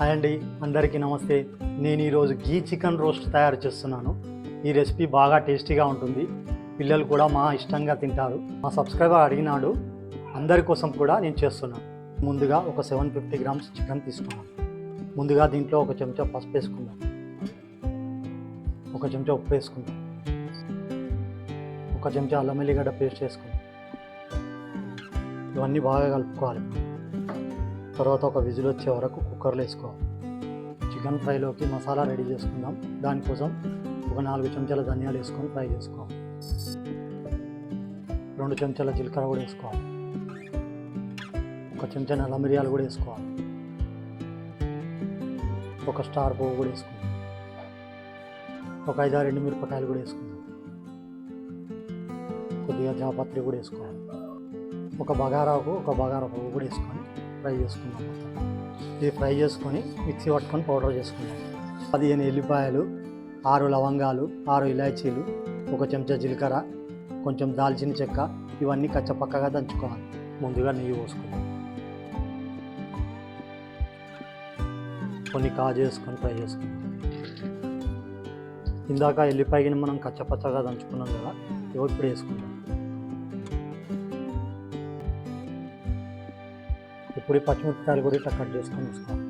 Hi అండి, అందరికీ నమస్తే. నేను ఈరోజు గీ చికెన్ రోస్ట్ తయారు చేస్తున్నాను. ఈ రెసిపీ బాగా టేస్టీగా ఉంటుంది. పిల్లలు కూడా మా ఇష్టంగా తింటారు. మా సబ్స్క్రైబర్ అడిగినాడు, అందరి కోసం కూడా నేను చేస్తున్నాను. ముందుగా ఒక 750 గ్రామ్స్ చికెన్ తీసుకున్నాను. ముందుగా దీంట్లో ఒక చెంచా పసుపు వేసుకుందాం, ఒక చెంచా ఉప్పు వేసుకుందాం, ఒక చెంచా అల్లం ఎల్లిగడ్డ పేస్ట్ వేసుకుందాం. ఇవన్నీ బాగా కలుపుకోవాలి. తర్వాత ఒక విజిల్ వచ్చే వరకు కుక్కర్లో వేసుకోవాలి. చికెన్ ఫ్రైలోకి మసాలా రెడీ చేసుకుందాం. దానికోసం ఒక 4 చెంచాల ధనియాలు వేసుకొని ఫ్రై చేసుకోవాలి. 2 చెంచాల జీలకర్ర కూడా వేసుకోవాలి. ఒక చెంచా నల్ల మిరియాలు కూడా వేసుకోవాలి. ఒక స్టార్ పువ్వు కూడా వేసుకుందాం. ఒక 5-6 ఎండుమిరపకాయలు కూడా వేసుకుందాం. కొద్దిగా జాపత్రి కూడా వేసుకోవాలి. ఒక బగారాకు ఒక బగారా పువ్వు కూడా వేసుకొని ఫ్రై చేసుకుందాం. ఇది ఫ్రై చేసుకొని మిక్సీ పట్టుకొని పౌడర్ చేసుకుందాం. 15 ఎల్లిపాయలు, 6 లవంగాలు, 6 ఇలాచీలు, ఒక చెంచా జీలకర్ర, కొంచెం దాల్చిన చెక్క, ఇవన్నీ కచ్చపక్కగా దంచుకోవాలి. ముందుగా నెయ్యి పోసుకుందాం. కొన్ని కాజు వేసుకొని ఫ్రై చేసుకుందాం. ఇందాక ఎల్లిపాయని మనం కచ్చపచ్చగా దంచుకున్నాం కదా, ఇప్పుడు వేసుకుందాం. ఇప్పుడు పచ్చిమిరపకాయలు కూడా ఇట్లా కట్ చేసుకొని వేసుకోవాలి.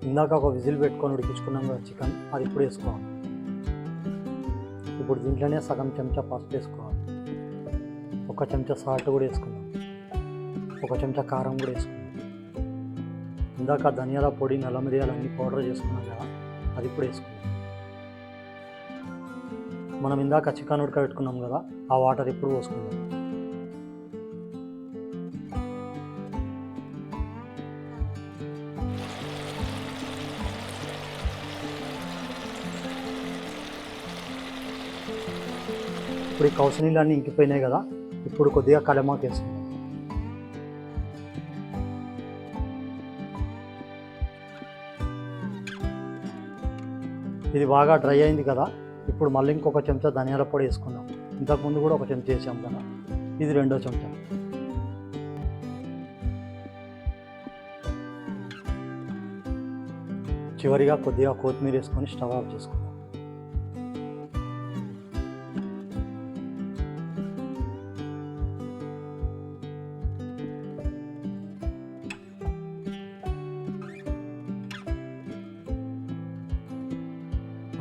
ఇందాక ఒక విజిల్ పెట్టుకొని ఉడికించుకున్నాం కదా చికెన్, అది ఇప్పుడు వేసుకోవాలి. ఇప్పుడు దీంట్లోనే సగం చెంచా పసుపు వేసుకోవాలి. ఒక చెంచా సాల్ట్ కూడా వేసుకుందాం. ఒక చెంచా కారం కూడా వేసుకుందాం. ఇందాక ధనియాల పొడి, నల్ల మిరియాలు అన్నీ పౌడర్ చేసుకున్నాం కదా, అది ఇప్పుడు వేసుకుందాం. మనం ఇందాక చికెన్ ఉడకబెట్టుకున్నాం కదా, ఆ వాటర్ ఇప్పుడు పోసుకుందాం. ఇప్పుడు ఈ కౌసు నీళ్ళన్నీ ఇంకిపోయినాయి కదా, ఇప్పుడు కొద్దిగా కలమాకు వేసుకుందాం. ఇది బాగా డ్రై అయింది కదా, ఇప్పుడు మళ్ళీ ఇంకొక చెంచా ధనియాల పొడి వేసుకుందాం. ఇంతకుముందు కూడా ఒక చెంచా వేసాం కదా, ఇది 2వ చెంచా. చివరిగా కొద్దిగా కొత్తిమీర వేసుకొని స్టవ్ ఆఫ్ చేసుకుందాం.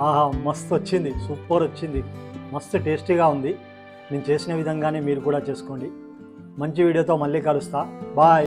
ఆహా, మస్తు వచ్చింది, సూపర్ వచ్చింది, మస్తు టేస్టీగా ఉంది. నేను చేసిన విధంగానే మీరు కూడా చేసుకోండి. మంచి వీడియోతో మళ్ళీ కలుస్తా. బాయ్.